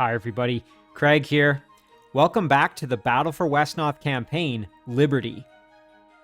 Hi everybody, Craig here. Welcome back to the Battle for Wesnoth campaign, Liberty.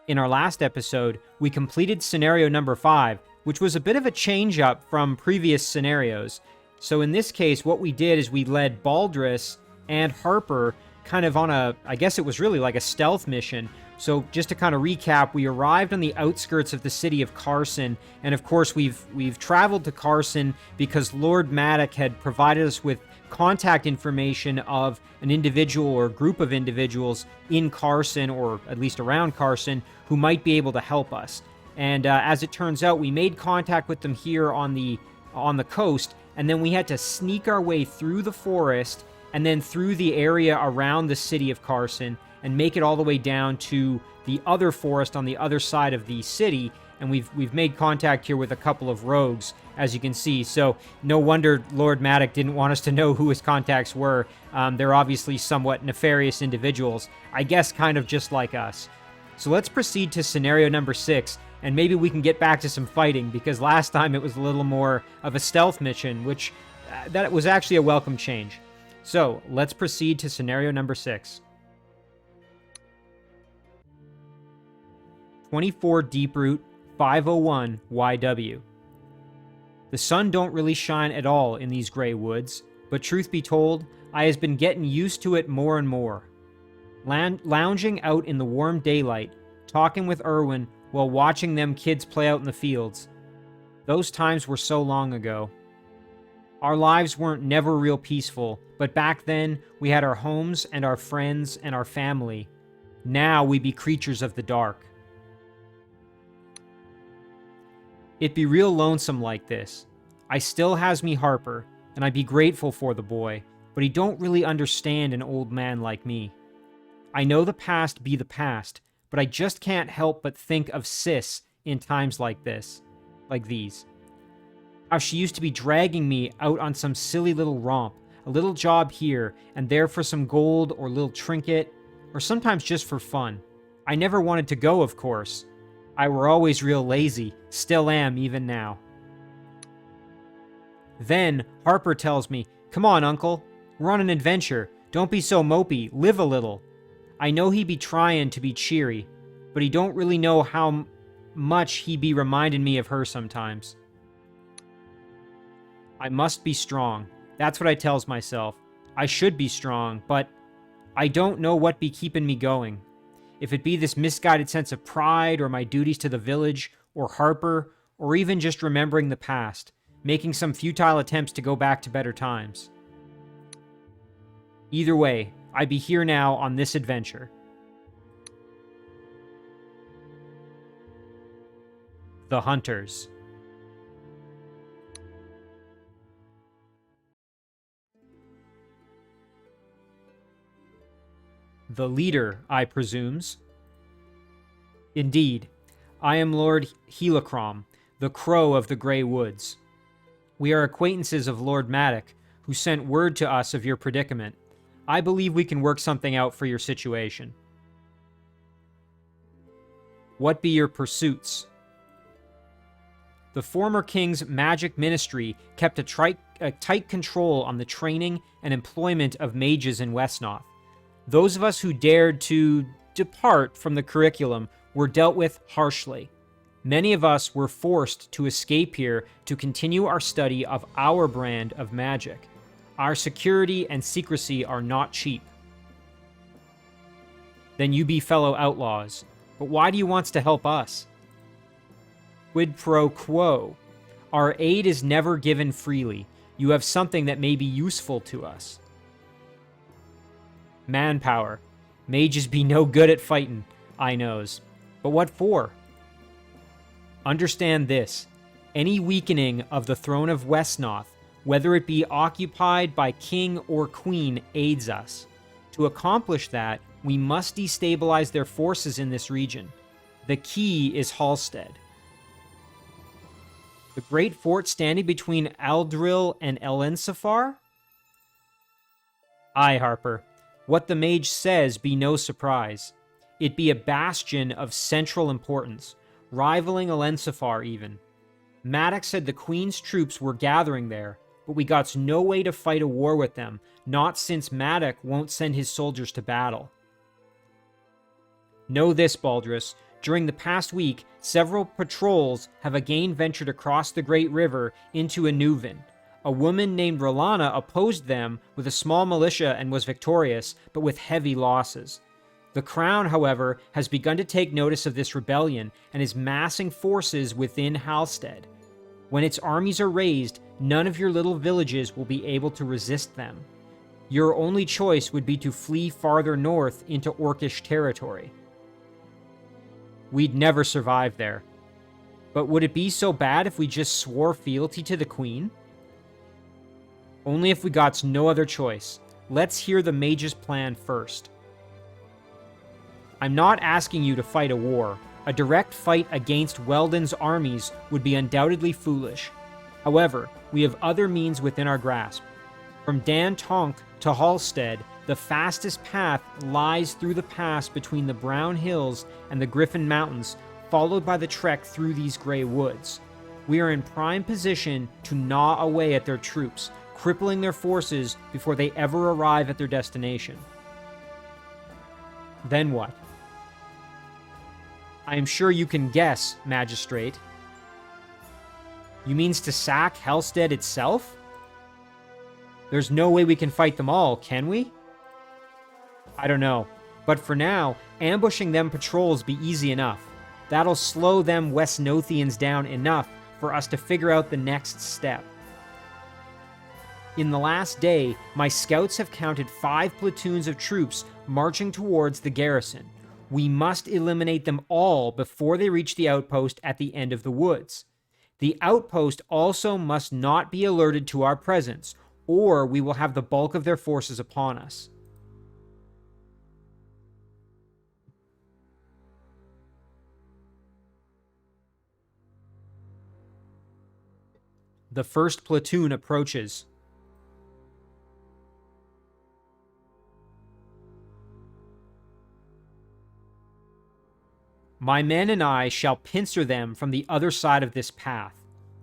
In our last episode, we completed scenario number 5, which was a bit of a change up from previous scenarios. So in this case, what we did is we led Baldras and Harper kind of on I guess it was really like a stealth mission. So just to kind of recap, we arrived on the outskirts of the city of Carson, and of course we've traveled to Carson because Lord Maddock had provided us with contact information of an individual or group of individuals in Carson, or at least around Carson, who might be able to help us. And as it turns out, we made contact with them here on the coast, and then we had to sneak our way through the forest and then through the area around the city of Carson and make it all the way down to the other forest on the other side of the city. And we've made contact here with a couple of rogues, as you can see. So no wonder Lord Maddock didn't want us to know who his contacts were. They're obviously somewhat nefarious individuals, I guess kind of just like us. So let's proceed to scenario number 6, and maybe we can get back to some fighting, because last time it was a little more of a stealth mission, which that was actually a welcome change. So let's proceed to scenario number 6. 24 Deeproot 501 YW. The sun don't really shine at all in these gray woods, but truth be told, I has been getting used to it more and more. Lounging out in the warm daylight, talking with Erwin while watching them kids play out in the fields. Those times were so long ago. Our lives weren't never real peaceful, but back then we had our homes and our friends and our family. Now we be creatures of the dark. It be real lonesome like this. I still has me Harper, and I be grateful for the boy, but he don't really understand an old man like me. I know the past be the past, but I just can't help but think of Sis in times like these. How she used to be dragging me out on some silly little romp, a little job here and there for some gold or little trinket, or sometimes just for fun. I never wanted to go, of course. I were always real lazy, still am even now. Then Harper tells me, "Come on, Uncle, we're on an adventure. Don't be so mopey, live a little." I know he be trying to be cheery, but he don't really know how much he be reminding me of her sometimes. I must be strong. That's what I tells myself. I should be strong, but I don't know what be keeping me going. If it be this misguided sense of pride, or my duties to the village, or Harper, or even just remembering the past, making some futile attempts to go back to better times. Either way, I be here now on this adventure. The Hunters. The leader, I presumes. Indeed, I am Lord Helicrom, the Crow of the Grey Woods. We are acquaintances of Lord Maddock, who sent word to us of your predicament. I believe we can work something out for your situation. What be your pursuits? The former king's magic ministry kept a tight control on the training and employment of mages in Wesnoth. Those of us who dared to depart from the curriculum were dealt with harshly. Many of us were forced to escape here to continue our study of our brand of magic. Our security and secrecy are not cheap. Then you be fellow outlaws, but why do you want to help us? Quid pro quo. Our aid is never given freely. You have something that may be useful to us. Manpower. Mages be no good at fightin', I knows. But what for? Understand this. Any weakening of the throne of Wesnoth, whether it be occupied by king or queen, aids us. To accomplish that, we must destabilize their forces in this region. The key is Halstead. The great fort standing between Aldril and Elensafar? Aye, Harper. What the mage says be no surprise. It be a bastion of central importance, rivaling Elensafar even. Maddox said the Queen's troops were gathering there, but we got no way to fight a war with them, not since Maddox won't send his soldiers to battle. Know this, Baldras. During the past week, several patrols have again ventured across the Great River into Inuvin. A woman named Rolana opposed them with a small militia and was victorious, but with heavy losses. The Crown, however, has begun to take notice of this rebellion and is massing forces within Halstead. When its armies are raised, none of your little villages will be able to resist them. Your only choice would be to flee farther north into Orcish territory. We'd never survive there. But would it be so bad if we just swore fealty to the Queen? Only if we got no other choice. Let's hear the mage's plan first. I'm not asking you to fight a war. A direct fight against Weldon's armies would be undoubtedly foolish. However, we have other means within our grasp. From Dan Tonk to Halstead, the fastest path lies through the pass between the Brown Hills and the Griffin Mountains, followed by the trek through these gray woods. We are in prime position to gnaw away at their troops, crippling their forces before they ever arrive at their destination. Then what? I am sure you can guess, Magistrate. You means to sack Halstead itself? There's no way we can fight them all, can we? I don't know. But for now, ambushing them patrols be easy enough. That'll slow them Wesnothians down enough for us to figure out the next step. In the last day, my scouts have counted 5 platoons of troops marching towards the garrison. We must eliminate them all before they reach the outpost at the end of the woods. The outpost also must not be alerted to our presence, or we will have the bulk of their forces upon us. The first platoon approaches. My men and I shall pincer them from the other side of this path.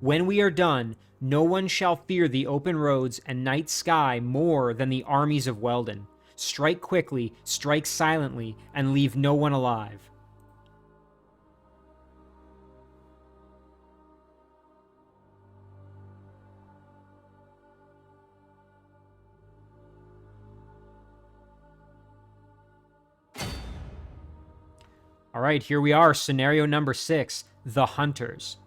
When we are done, no one shall fear the open roads and night sky more than the armies of Weldon. Strike quickly, strike silently, and leave no one alive. All right, here we are, scenario number 6, the Hunters.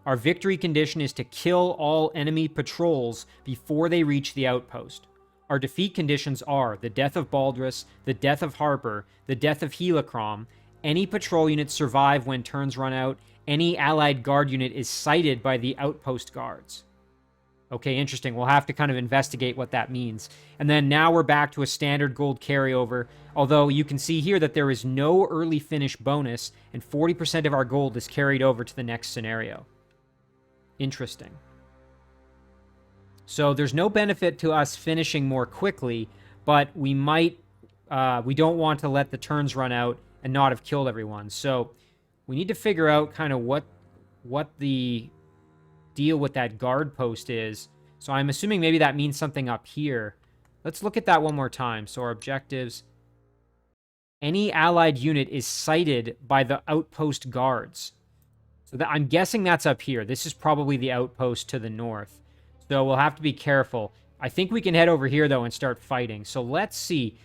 Our victory condition is to kill all enemy patrols before they reach the outpost. Our defeat conditions are the death of Baldras, the death of Harper, the death of Helicrom, any patrol units survive when turns run out, any allied guard unit is sighted by the outpost guards. Okay, interesting. We'll have to kind of investigate what that means. And then now we're back to a standard gold carryover, although you can see here that there is no early finish bonus, and 40% of our gold is carried over to the next scenario. Interesting. So there's no benefit to us finishing more quickly, but we might, we don't want to let the turns run out and not have killed everyone. So we need to figure out kind of what the deal with that guard post is. So I'm assuming maybe that means something up here. Let's look at that one more time. So our objectives. Any allied unit is sighted by the outpost guards. So that, I'm guessing that's up here. This is probably the outpost to the north. So we'll have to be careful. I think we can head over here, though, and start fighting. So let's see.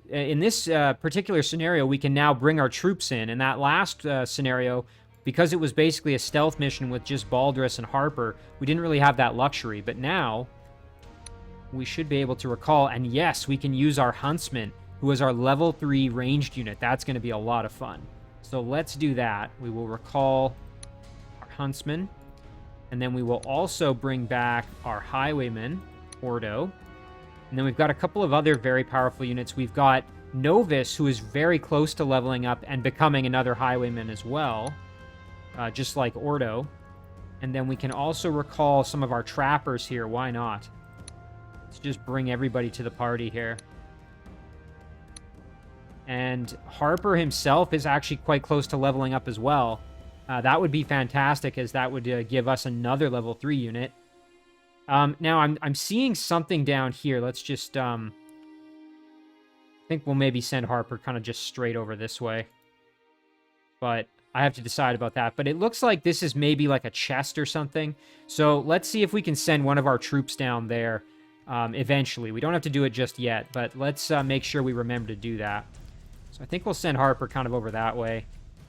In this particular scenario, we can now bring our troops in. In that last scenario, because it was basically a stealth mission with just Baldras and Harper, we didn't really have that luxury. But now, we should be able to recall. And yes, we can use our Huntsman, who is our level 3 ranged unit. That's going to be a lot of fun. So let's do that. We will recall our Huntsman. And then we will also bring back our Highwayman, Ordo. And then we've got a couple of other very powerful units. We've got Novus, who is very close to leveling up and becoming another Highwayman as well. Just like Ordo. And then we can also recall some of our trappers here. Why not? Let's just bring everybody to the party here. And Harper himself is actually quite close to leveling up as well. That would be fantastic, as that would give us another level 3 unit. Now I'm seeing something down here. Let's just I think we'll maybe send Harper kind of just straight over this way. But I have to decide about that. But it looks like this is maybe like a chest or something. So let's see if we can send one of our troops down there eventually. We don't have to do it just yet, but let's make sure we remember to do that. So I think we'll send Harper kind of over that way.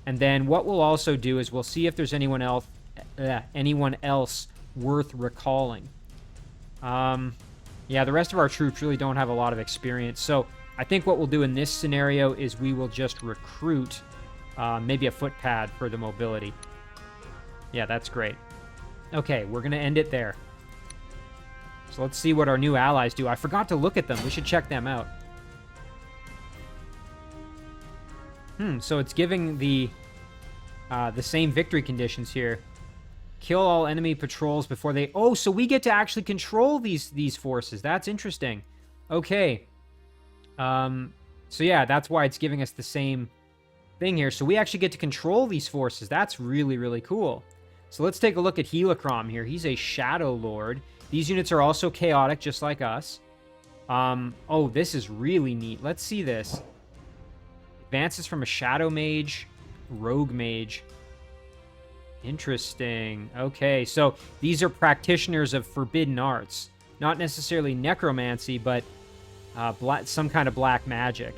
And then what we'll also do is we'll see if there's anyone else worth recalling. Yeah, the rest of our troops really don't have a lot of experience. So I think what we'll do in this scenario is we will just recruit maybe a footpad for the mobility. Yeah, that's great. Okay, we're going to end it there. So let's see what our new allies do. I forgot to look at them. We should check them out. So it's giving the same victory conditions here. Kill all enemy patrols before they... Oh, so we get to actually control these forces. That's interesting. Okay. So yeah, that's why it's giving us the same thing here. So we actually get to control these forces. That's really, really cool. So let's take a look at Helicrom here. He's a Shadow Lord. These units are also chaotic, just like us. Oh, this is really neat. Let's see this. Advances from a Shadow Mage, Rogue Mage. Interesting. Okay, so these are practitioners of forbidden arts. Not necessarily necromancy, but some kind of black magic.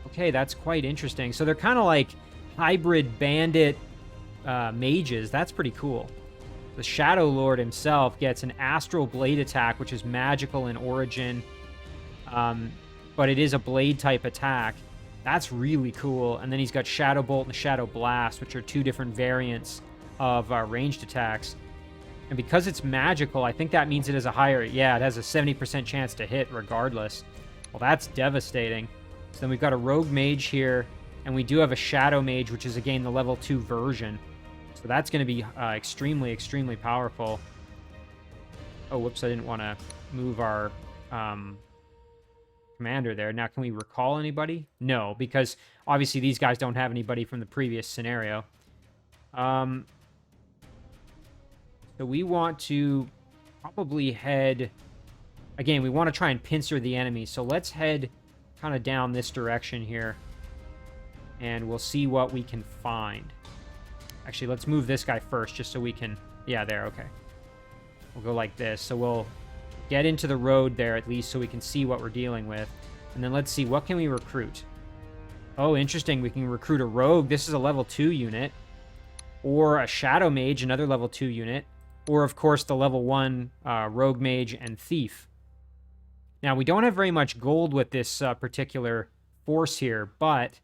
Okay, that's quite interesting. So they're kind of like hybrid bandit mages. That's pretty cool. The Shadow Lord himself gets an Astral Blade attack, which is magical in origin. But it is a blade type attack. That's really cool. And then he's got Shadow Bolt and Shadow Blast, which are two different variants of ranged attacks. And because it's magical, I think that means it has a higher... Yeah, it has a 70% chance to hit regardless. Well, that's devastating. So then we've got a Rogue Mage here, and we do have a Shadow Mage, which is, again, the level 2 version. So that's going to be extremely, extremely powerful. Oh, whoops, I didn't want to move our commander there. Now, can we recall anybody? No, because obviously these guys don't have anybody from the previous scenario. So we want to probably head... Again, we want to try and pincer the enemy, so let's head kind of down this direction here. And we'll see what we can find. Actually, let's move this guy first, just so we can... Yeah, there, okay. We'll go like this. So we'll get into the road there, at least, so we can see what we're dealing with. And then let's see, what can we recruit? Oh, interesting. We can recruit a rogue. This is a level 2 unit. Or a Shadow Mage, another level 2 unit. Or, of course, the level 1 Rogue Mage and Thief. Now, we don't have very much gold with this particular force here, but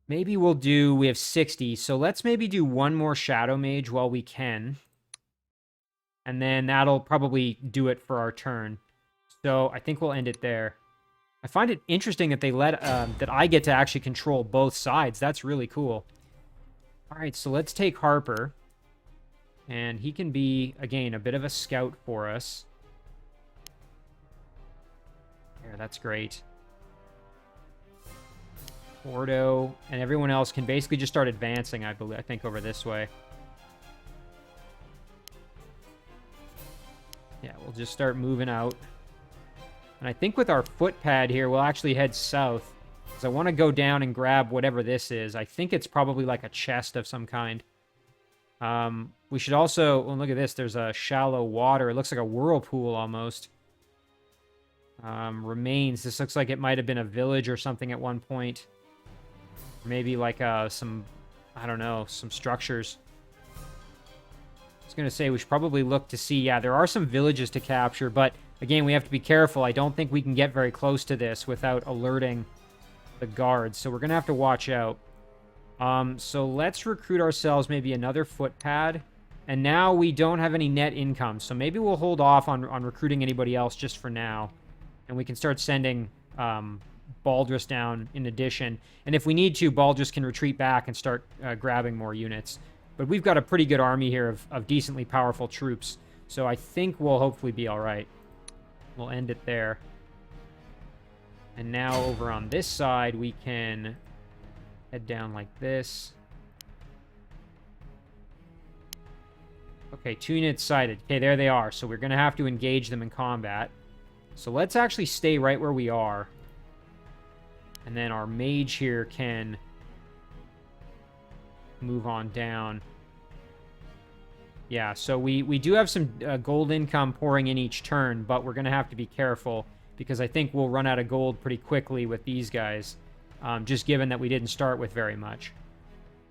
maybe we'll do... We have 60, so let's maybe do one more Shadow Mage while we can. And then that'll probably do it for our turn. So I think we'll end it there. I find it interesting that they let... that I get to actually control both sides. That's really cool. All right, so let's take Harper. And he can be, again, a bit of a scout for us. Yeah, that's great. Ordo, and everyone else can basically just start advancing, I think, over this way. Yeah, we'll just start moving out. And I think with our footpad here, we'll actually head south. Because I want to go down and grab whatever this is. I think it's probably like a chest of some kind. We should also... Oh, look at this. There's a shallow water. It looks like a whirlpool almost. Remains. This looks like it might have been a village or something at one point. Maybe like some... I don't know. Some structures. I was going to say we should probably look to see... Yeah, there are some villages to capture, but again, we have to be careful. I don't think we can get very close to this without alerting the guards, so we're going to have to watch out. So let's recruit ourselves maybe another footpad. And now we don't have any net income, so maybe we'll hold off on recruiting anybody else just for now. And we can start sending Baldras down in addition. And if we need to, Baldras can retreat back and start grabbing more units. But we've got a pretty good army here of decently powerful troops. So I think we'll hopefully be all right. We'll end it there. And now over on this side, we can head down like this. Okay, 2 units sighted. Okay, there they are. So we're going to have to engage them in combat. So let's actually stay right where we are. And then our mage here can move on down. Yeah, so we do have some gold income pouring in each turn, but we're going to have to be careful because I think we'll run out of gold pretty quickly with these guys, just given that we didn't start with very much.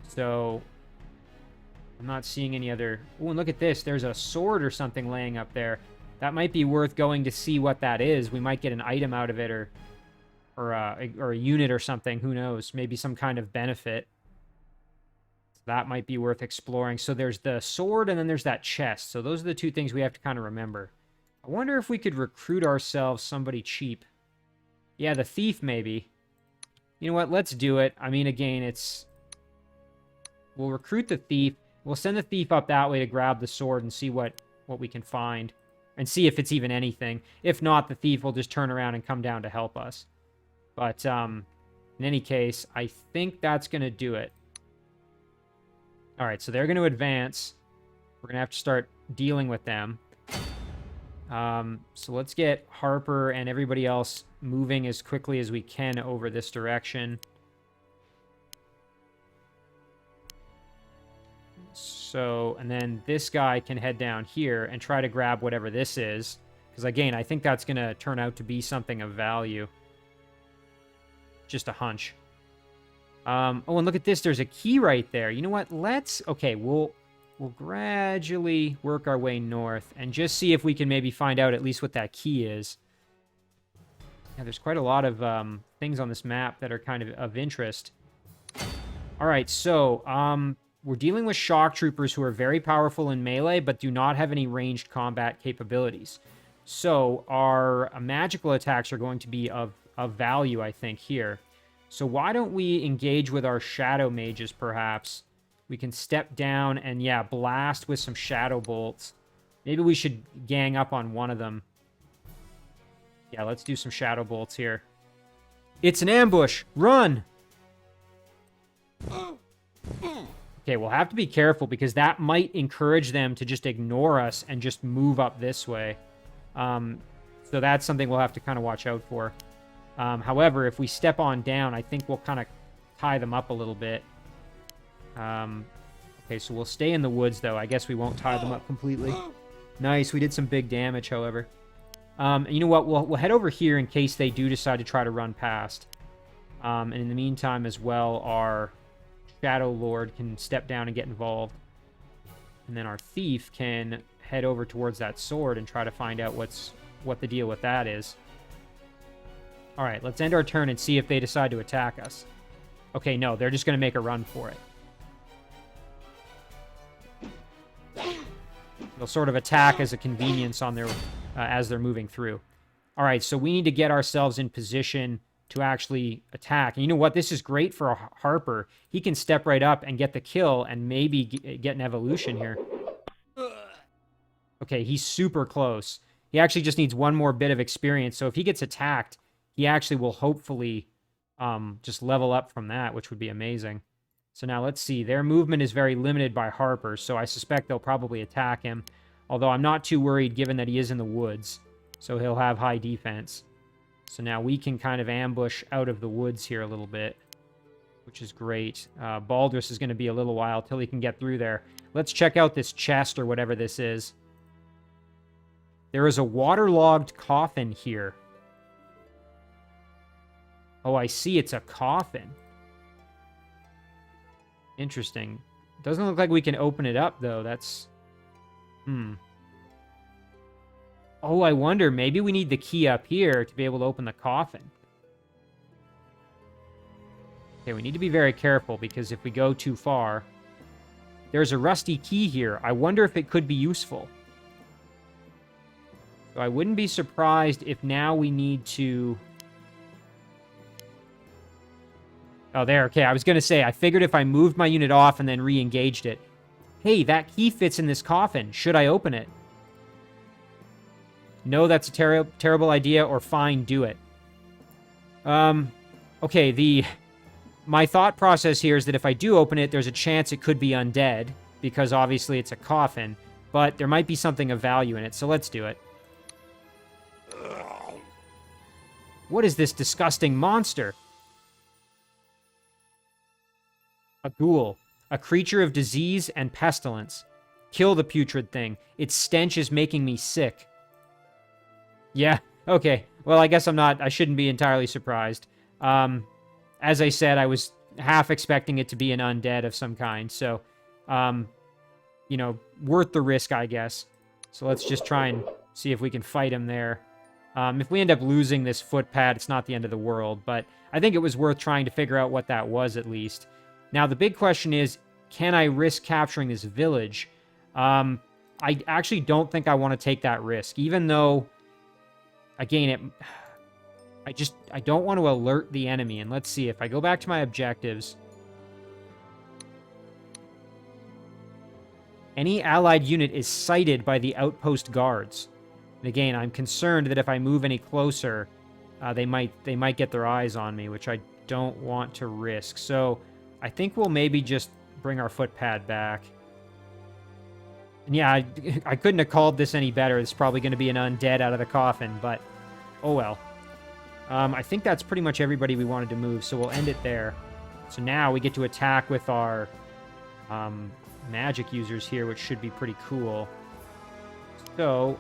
So I'm not seeing any other... Oh, and look at this. There's a sword or something laying up there. That might be worth going to see what that is. We might get an item out of it or a unit or something. Who knows? Maybe some kind of benefit. That might be worth exploring. So there's the sword and then there's that chest. So those are the two things we have to kind of remember. I wonder if we could recruit ourselves somebody cheap. Yeah, the thief maybe. You know what? Let's do it. I mean, again, it's... We'll recruit the thief. We'll send the thief up that way to grab the sword and see what we can find. And see if it's even anything. If not, the thief will just turn around and come down to help us. But in any case, I think that's going to do it. All right, so they're going to advance. We're going to have to start dealing with them. So let's get Harper and everybody else moving as quickly as we can over this direction. So, and then this guy can head down here and try to grab whatever this is. Because again, I think that's going to turn out to be something of value. Just a hunch. Oh, and look at this. There's a key right there. You know what? Let's... Okay, we'll gradually work our way north and just see if we can maybe find out at least what that key is. Yeah, there's quite a lot of things on this map that are kind of interest. All right, so we're dealing with shock troopers who are very powerful in melee but do not have any ranged combat capabilities. So our magical attacks are going to be of value, I think, here. So why don't we engage with our shadow mages, perhaps? We can step down and, yeah, blast with some shadow bolts. Maybe we should gang up on one of them. Yeah, let's do some shadow bolts here. It's an ambush! Run! Okay, we'll have to be careful because that might encourage them to just ignore us and just move up this way. So that's something we'll have to kind of watch out for. However, if we step on down, I think we'll kind of tie them up a little bit. Okay, so we'll stay in the woods, though. I guess we won't tie them up completely. Nice, we did some big damage, however. And you know what? We'll head over here in case they do decide to try to run past. And in the meantime, as well, our Shadow Lord can step down and get involved. And then our Thief can head over towards that sword and try to find out what the deal with that is. All right, let's end our turn and see if they decide to attack us. Okay, no, they're just going to make a run for it. They'll sort of attack as a convenience on their as they're moving through. All right, so we need to get ourselves in position to actually attack. And you know what? This is great for Harper. He can step right up and get the kill and maybe get an evolution here. Okay, he's super close. He actually just needs one more bit of experience. So if he gets attacked, he actually will hopefully just level up from that, which would be amazing. So now let's see. Their movement is very limited by Harper, so I suspect they'll probably attack him. Although I'm not too worried given that he is in the woods, so he'll have high defense. So now we can kind of ambush out of the woods here a little bit, which is great. Baldras is going to be a little while till he can get through there. Let's check out this chest or whatever this is. There is a waterlogged coffin here. Oh, I see. It's a coffin. Interesting. Doesn't look like we can open it up, though. That's... Oh, I wonder. Maybe we need the key up here to be able to open the coffin. Okay, we need to be very careful because if we go too far... There's a rusty key here. I wonder if it could be useful. So I wouldn't be surprised if now we need to... Oh, there. Okay, I was going to say, I figured if I moved my unit off and then re-engaged it. Hey, that key fits in this coffin. Should I open it? No, that's a terrible idea, or fine, do it. Okay, my thought process here is that if I do open it, there's a chance it could be undead, because obviously it's a coffin. but there might be something of value in it, so let's do it. What is this disgusting monster? A ghoul. A creature of disease and pestilence. Kill the putrid thing. Its stench is making me sick. Yeah, okay. Well, I guess I shouldn't be entirely surprised. As I said, I was half expecting it to be an undead of some kind, so, you know, worth the risk, I guess. So let's just try and see if we can fight him there. If we end up losing this footpad, it's not the end of the world, but I think it was worth trying to figure out what that was, at least. Now, the big question is, can I risk capturing this village? I actually don't think I want to take that risk, even though, again, I don't want to alert the enemy. And let's see, if I go back to my objectives, any allied unit is sighted by the outpost guards. And again, I'm concerned that if I move any closer, they might get their eyes on me, which I don't want to risk. So I think we'll maybe just bring our footpad back. And yeah, I couldn't have called this any better. It's probably going to be an undead out of the coffin, but oh well. I think that's pretty much everybody we wanted to move, so we'll end it there. So now we get to attack with our magic users here, which should be pretty cool. So,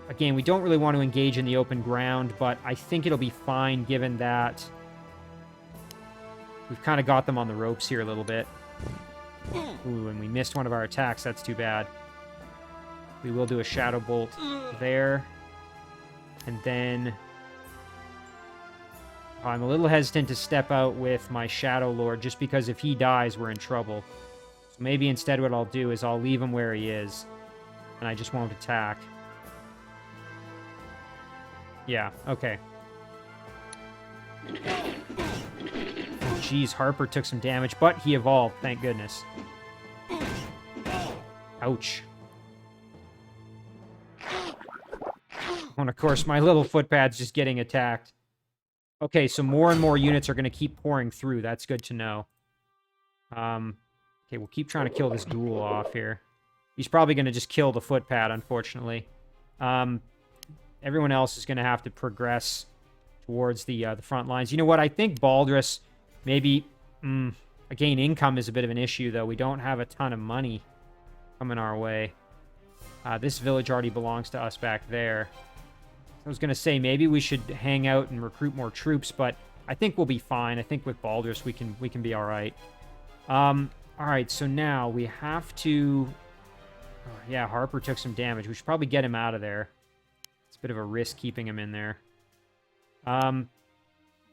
again, we don't really want to engage in the open ground, but I think it'll be fine given that we've kind of got them on the ropes here a little bit. Ooh, and we missed one of our attacks. That's too bad. We will do a Shadow Bolt there. And then I'm a little hesitant to step out with my Shadow Lord, just because if he dies, we're in trouble. So maybe instead what I'll do is I'll leave him where he is, and I just won't attack. Yeah, okay. Jeez, Harper took some damage, but he evolved, thank goodness. Ouch. And of course, my little footpad's just getting attacked. Okay, so more and more units are going to keep pouring through. That's good to know. Okay, we'll keep trying to kill this ghoul off here. He's probably going to just kill the footpad, unfortunately. Everyone else is going to have to progress towards the front lines. You know what? I think Baldras, maybe... again, income is a bit of an issue, though. We don't have a ton of money coming our way. This village already belongs to us back there. I was going to say, maybe we should hang out and recruit more troops, but I think we'll be fine. I think with Baldras, we can be all right. All right, so now we have to... Oh, yeah, Harper took some damage. We should probably get him out of there. It's a bit of a risk keeping him in there.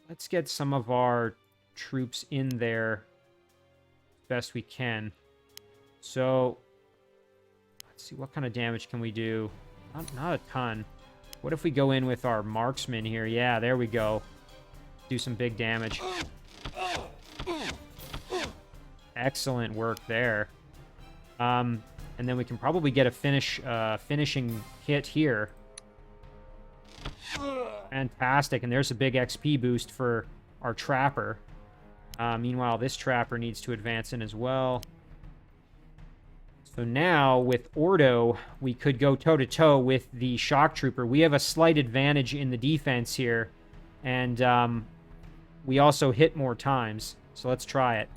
Let's get some of our troops in there as best we can. So, let's see, what kind of damage can we do? Not a ton. What if we go in with our marksman here? Yeah, there we go. Do some big damage. Excellent work there. And then we can probably get a finishing hit here. Fantastic, and there's a big XP boost for our trapper. Meanwhile, this trapper needs to advance in as well. So now, with Ordo, we could go toe-to-toe with the shock trooper. We have a slight advantage in the defense here, and we also hit more times. So let's try it.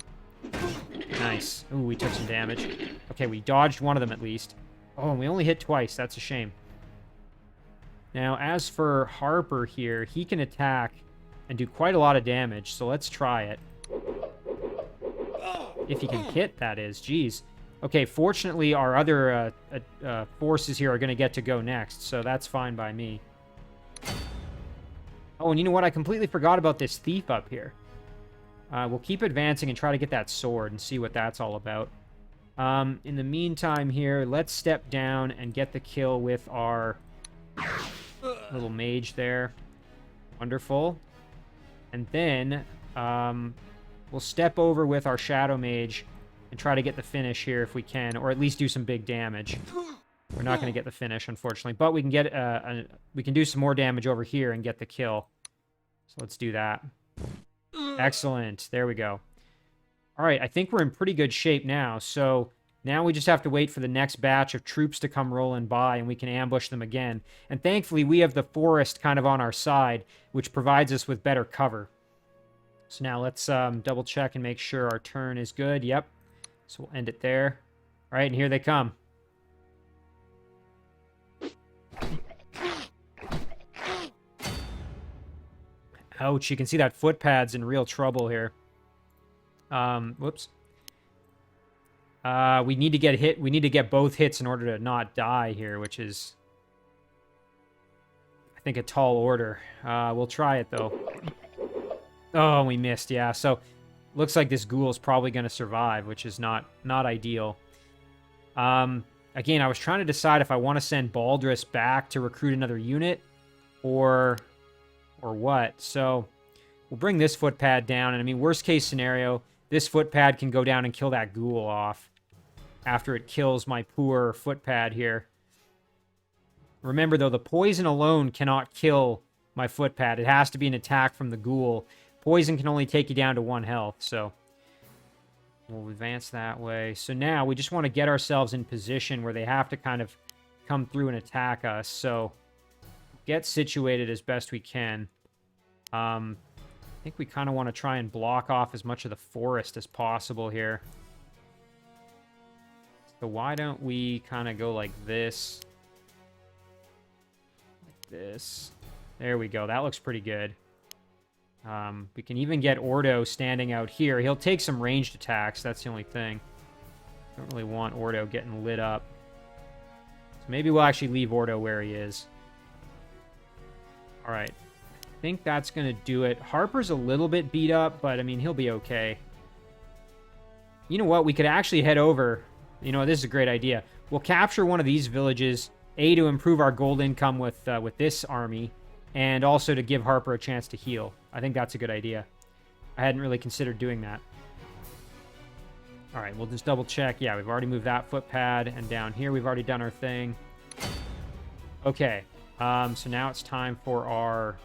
Nice. Ooh, we took some damage. Okay, we dodged one of them at least. Oh, and we only hit twice. That's a shame. Now, as for Harper here, he can attack and do quite a lot of damage, so let's try it. If he can hit, that is. Jeez. Okay, fortunately, our other forces here are going to get to go next, so that's fine by me. Oh, and you know what? I completely forgot about this thief up here. We'll keep advancing and try to get that sword and see what that's all about. In the meantime here, let's step down and get the kill with our little mage there. Wonderful. And then we'll step over with our shadow mage and try to get the finish here if we can, or at least do some big damage. We're not going to get the finish, unfortunately, but we can get we can do some more damage over here and get the kill. So let's do that. Excellent. There we go. All right, I think we're in pretty good shape now. So Now we just have to wait for the next batch of troops to come rolling by, and we can ambush them again. And thankfully, we have the forest kind of on our side, which provides us with better cover. So now let's double check and make sure our turn is good. Yep. So we'll end it there. All right, and here they come. Ouch, you can see that footpad's in real trouble here. Whoops. We need to get hit. We need to get both hits in order to not die here, which is, I think, a tall order. We'll try it, though. Oh, we missed, yeah. So, looks like this ghoul's probably going to survive, which is not ideal. Again, I was trying to decide if I want to send Baldras back to recruit another unit, or what. So, we'll bring this footpad down, and I mean, worst case scenario, this footpad can go down and kill that ghoul off after it kills my poor footpad here. Remember, though, the poison alone cannot kill my footpad. It has to be an attack from the ghoul. Poison can only take you down to 1 health, so we'll advance that way. So now we just want to get ourselves in position where they have to kind of come through and attack us. So get situated as best we can. I think we kind of want to try and block off as much of the forest as possible here. So why don't we kind of go like this? Like this. There we go. That looks pretty good. We can even get Ordo standing out here. He'll take some ranged attacks. That's the only thing. Don't really want Ordo getting lit up. So maybe we'll actually leave Ordo where he is. All right. I think that's going to do it. Harper's a little bit beat up, but, I mean, he'll be okay. You know what? We could actually head over. You know, this is a great idea. We'll capture one of these villages, A, to improve our gold income with this army, and also to give Harper a chance to heal. I think that's a good idea. I hadn't really considered doing that. All right, we'll just double check. Yeah, we've already moved that footpad, and down here we've already done our thing. Okay, so now it's time for our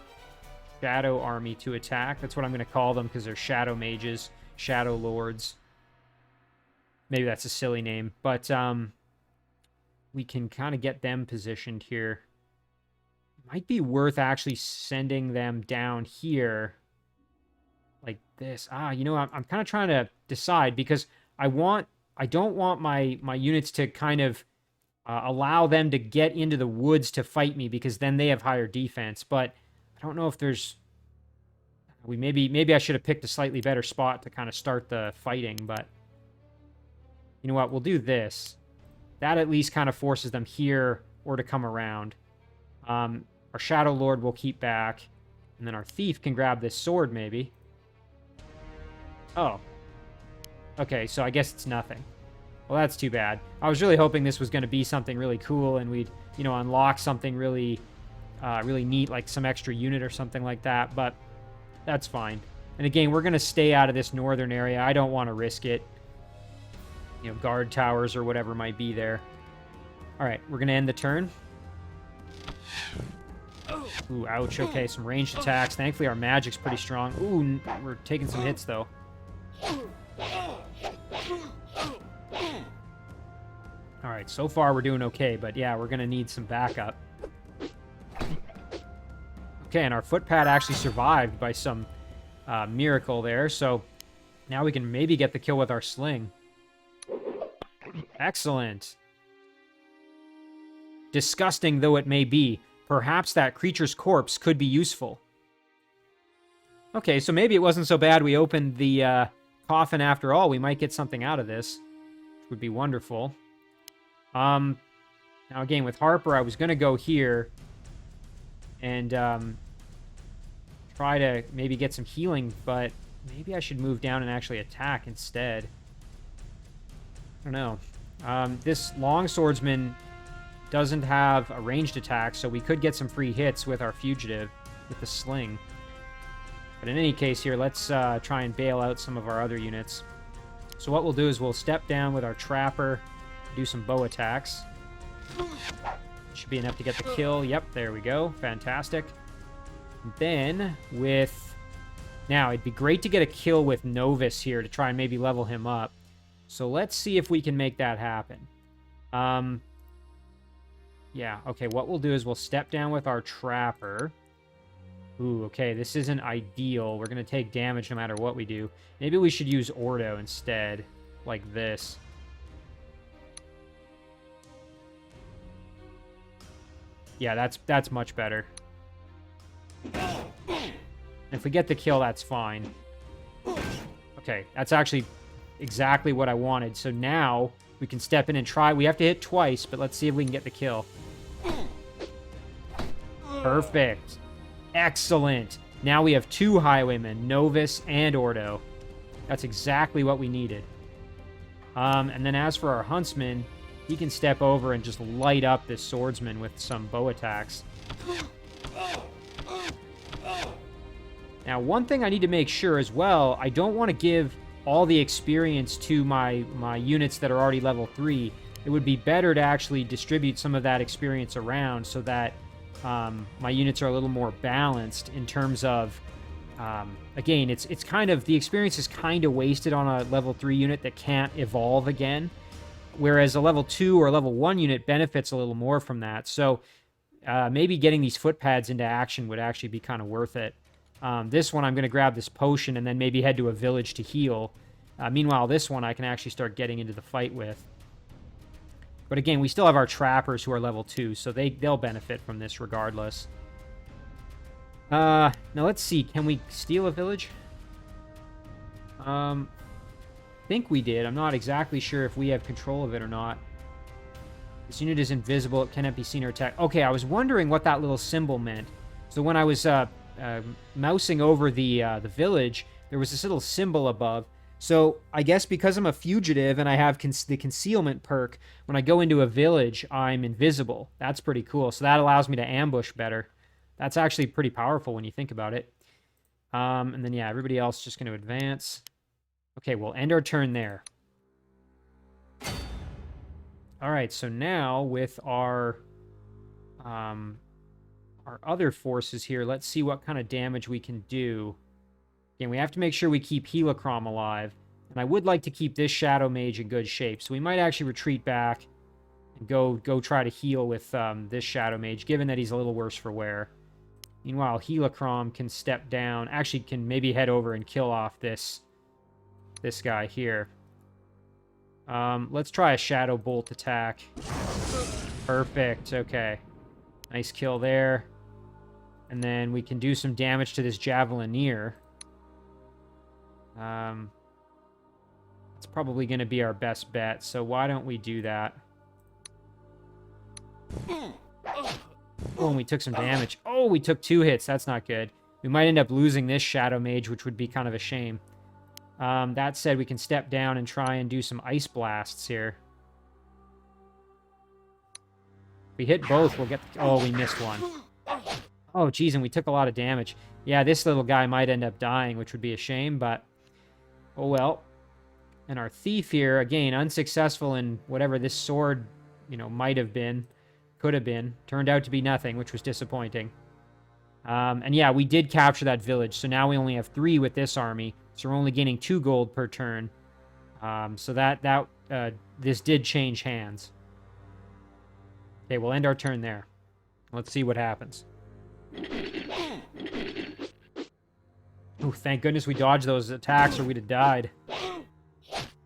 Shadow Army to attack. That's what I'm going to call them because they're Shadow Mages, Shadow Lords. Maybe that's a silly name, but we can kind of get them positioned here. Might be worth actually sending them down here like this. You know, I'm kind of trying to decide because I don't want my units to kind of allow them to get into the woods to fight me because then they have higher defense. But I don't know if there's... Maybe I should have picked a slightly better spot to kind of start the fighting, but you know what? We'll do this. That at least kind of forces them here or to come around. Our Shadow Lord will keep back, and then our Thief can grab this sword, maybe. Oh. Okay, so I guess it's nothing. Well, that's too bad. I was really hoping this was going to be something really cool, and we'd, you know, unlock something really, really neat, like some extra unit or something like that, but that's fine. And again, we're going to stay out of this northern area. I don't want to risk it. You know, guard towers or whatever might be there. All right, we're going to end the turn. Ooh, ouch. Okay, some ranged attacks. Thankfully, our magic's pretty strong. Ooh, we're taking some hits, though. All right, so far we're doing okay, but yeah, we're going to need some backup. Okay, and our footpad actually survived by some miracle there, so now we can maybe get the kill with our sling. Excellent. Disgusting though it may be, perhaps that creature's corpse could be useful. Okay, so maybe it wasn't so bad we opened the coffin after all. We might get something out of this, which would be wonderful. Now again, with Harper, I was going to go here and try to maybe get some healing, but maybe I should move down and actually attack instead. I don't know. This longswordsman doesn't have a ranged attack, so we could get some free hits with our Fugitive, with the sling. But in any case here, let's try and bail out some of our other units. So what we'll do is we'll step down with our Trapper, do some bow attacks. Should be enough to get the kill. Yep, there we go. Fantastic. Then with... Now, it'd be great to get a kill with Novus here to try and maybe level him up. So let's see if we can make that happen. Yeah, okay, what we'll do is we'll step down with our trapper. Ooh, okay, this isn't ideal. We're going to take damage no matter what we do. Maybe we should use Ordo instead, like this. Yeah, that's much better. If we get the kill, that's fine. Okay, that's actually exactly what I wanted. So now we can step in and try. We have to hit twice, but let's see if we can get the kill. Perfect. Excellent. Now we have 2 highwaymen, Novus and Ordo. That's exactly what we needed. And then as for our huntsman, he can step over and just light up this swordsman with some bow attacks. Now, one thing I need to make sure as well, I don't want to give all the experience to my units that are already level 3. It would be better to actually distribute some of that experience around so that my units are a little more balanced in terms of, again, it's kind of, the experience is kind of wasted on a level 3 unit that can't evolve again, whereas a level 2 or level 1 unit benefits a little more from that. So maybe getting these footpads into action would actually be kind of worth it. This one, I'm going to grab this potion and then maybe head to a village to heal. Meanwhile, this one I can actually start getting into the fight with. But again, we still have our trappers who are level 2, so they'll benefit from this regardless. Now let's see. Can we steal a village? I think we did. I'm not exactly sure if we have control of it or not. This unit is invisible. It cannot be seen or attacked. Okay, I was wondering what that little symbol meant. So when I was mousing over the village, there was this little symbol above. So I guess because I'm a fugitive and I have the concealment perk, when I go into a village, I'm invisible. That's pretty cool. So that allows me to ambush better. That's actually pretty powerful when you think about it. And then, yeah, everybody else just going to advance. Okay, we'll end our turn there. All right, so now with our other forces here, let's see what kind of damage we can do. Again, we have to make sure we keep Helicrom alive. And I would like to keep this Shadow Mage in good shape. So we might actually retreat back and go try to heal with this Shadow Mage, given that he's a little worse for wear. Meanwhile, Helicrom can step down. Actually, can maybe head over and kill off this guy here. Let's try a Shadow Bolt attack. Perfect. Okay. Nice kill there. And then we can do some damage to this Javelineer. It's probably going to be our best bet, so why don't we do that? Oh, and we took some damage. Oh, we took 2 hits. That's not good. We might end up losing this Shadow Mage, which would be kind of a shame. That said, we can step down and try and do some Ice Blasts here. If we hit both, we'll get... Oh, we missed one. Oh, geez, and we took a lot of damage. Yeah, this little guy might end up dying, which would be a shame, but... Oh, well. And our thief here, again, unsuccessful in whatever this sword, might have been, could have been. Turned out to be nothing, which was disappointing. And yeah, we did capture that village, so now we only have 3 with this army, so we're only gaining 2 gold per turn. So this did change hands. Okay, we'll end our turn there. Let's see what happens. Oh, thank goodness we dodged those attacks or we'd have died.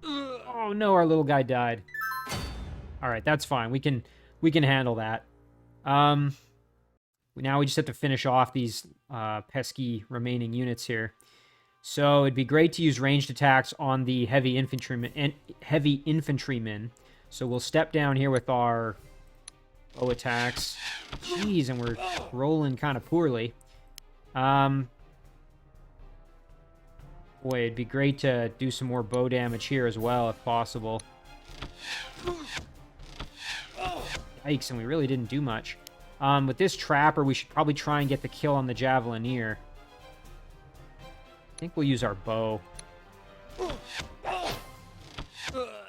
Oh no, our little guy died. Alright, that's fine. We can handle that. Now we just have to finish off these pesky remaining units here. So it'd be great to use ranged attacks on the heavy infantrymen. So we'll step down here with our bow attacks. Jeez, and we're rolling kind of poorly. Boy, it'd be great to do some more bow damage here as well, if possible. Yikes, and we really didn't do much. With this Trapper, we should probably try and get the kill on the Javelineer. I think we'll use our bow.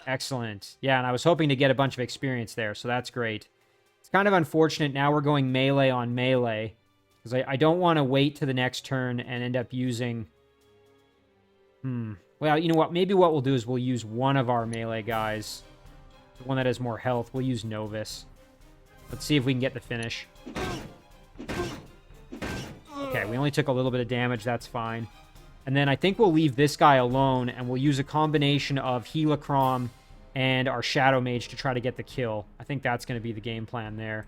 Excellent. Yeah, and I was hoping to get a bunch of experience there, so that's great. It's kind of unfortunate now we're going melee on melee, because I don't want to wait to the next turn and end up using... Well, you know what? Maybe what we'll do is we'll use one of our melee guys. The one that has more health. We'll use Novus. Let's see if we can get the finish. Okay, we only took a little bit of damage. That's fine. And then I think we'll leave this guy alone, and we'll use a combination of Helicrom and our Shadow Mage to try to get the kill. I think that's going to be the game plan there.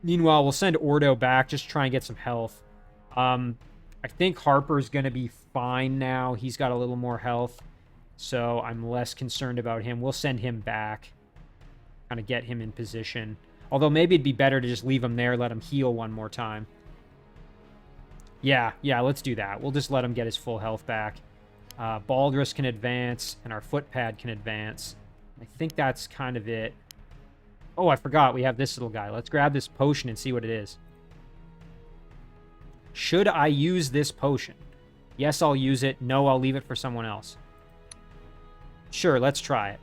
Meanwhile, we'll send Ordo back just to try and get some health. I think Harper's going to be fine now. He's got a little more health, so I'm less concerned about him. We'll send him back, kind of get him in position. Although maybe it'd be better to just leave him there, let him heal one more time. Yeah, let's do that. We'll just let him get his full health back. Baldras can advance, and our footpad can advance. I think that's kind of it. Oh, I forgot. We have this little guy. Let's grab this potion and see what it is. Should I use this potion? Yes, I'll use it. No, I'll leave it for someone else. Sure, let's try it.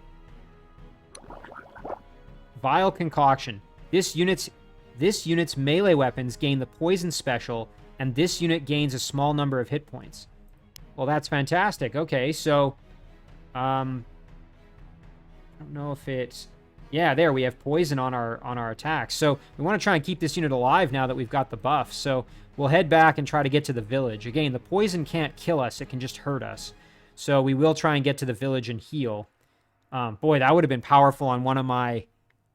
Vile Concoction. This unit's melee weapons gain the poison special, and this unit gains a small number of hit points. Well, that's fantastic. Okay, so... I don't know if it's... Yeah, there, we have poison on our attacks. So we want to try and keep this unit alive now that we've got the buff. So we'll head back and try to get to the village. Again, the poison can't kill us. It can just hurt us. So we will try and get to the village and heal. Boy, that would have been powerful on one of my...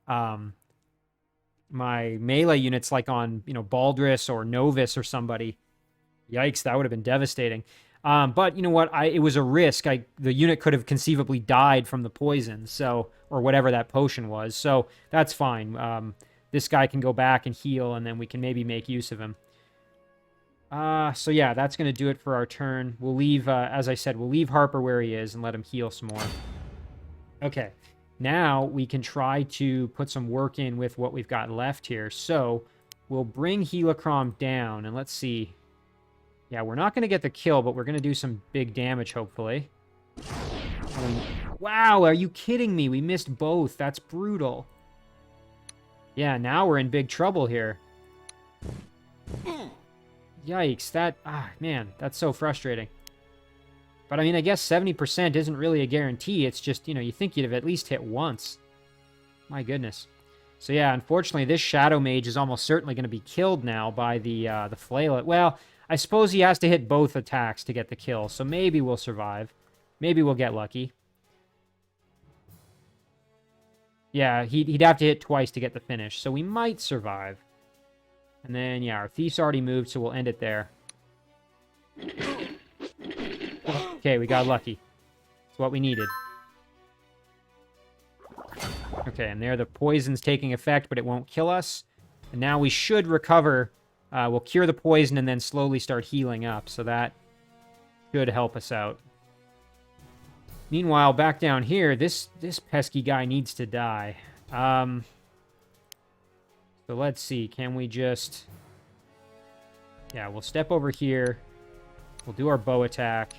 my melee units, like on, Baldras or Novus or somebody. Yikes, that would have been devastating. But you know what? It was a risk. The unit could have conceivably died from the poison, or whatever that potion was. So that's fine. This guy can go back and heal, and then we can maybe make use of him. So yeah, that's going to do it for our turn. We'll leave, as I said, we'll leave Harper where he is and let him heal some more. Okay. Now we can try to put some work in with what we've got left here. So we'll bring Helicrom down, and let's see. Yeah, we're not going to get the kill, but we're going to do some big damage, hopefully. Wow, are you kidding me? We missed both. That's brutal. Yeah, now we're in big trouble here. Yikes, man, that's so frustrating. But, I mean, I guess 70% isn't really a guarantee. It's just, you think you'd have at least hit once. My goodness. So, yeah, unfortunately, this Shadow Mage is almost certainly going to be killed now by the Flail. Well, I suppose he has to hit both attacks to get the kill, so maybe we'll survive. Maybe we'll get lucky. Yeah, he'd have to hit twice to get the finish, so we might survive. And then, yeah, our Thief's already moved, so we'll end it there. Okay, we got lucky. It's what we needed. Okay, and there the poison's taking effect, but it won't kill us. And now we should recover. We'll cure the poison and then slowly start healing up, so that should help us out. Meanwhile, back down here, this pesky guy needs to die. So let's see, can we just... Yeah, we'll step over here. We'll do our bow attack.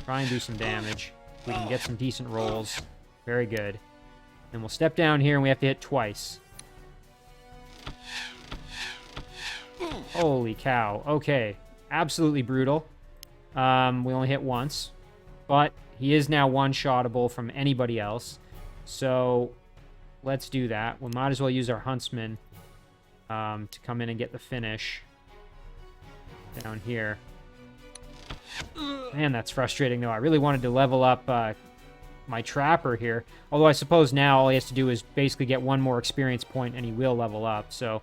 Try and do some damage. We can get some decent rolls. Very good. And we'll step down here, and we have to hit twice. Holy cow. Okay. Absolutely brutal. We only hit once. But he is now one-shottable from anybody else. So let's do that. We might as well use our Huntsman to come in and get the finish down here. Man, that's frustrating, though. I really wanted to level up my Trapper here. Although I suppose now all he has to do is basically get one more experience point and he will level up. So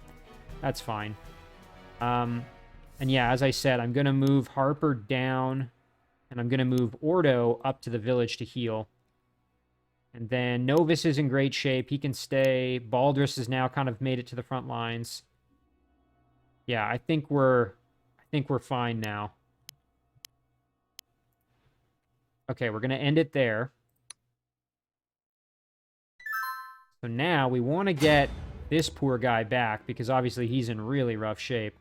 that's fine. And yeah, as I said, I'm going to move Harper down. And I'm going to move Ordo up to the village to heal. And then Novus is in great shape. He can stay. Baldras has now kind of made it to the front lines. Yeah, I think we're fine now. Okay, we're going to end it there. So now we want to get this poor guy back because obviously he's in really rough shape.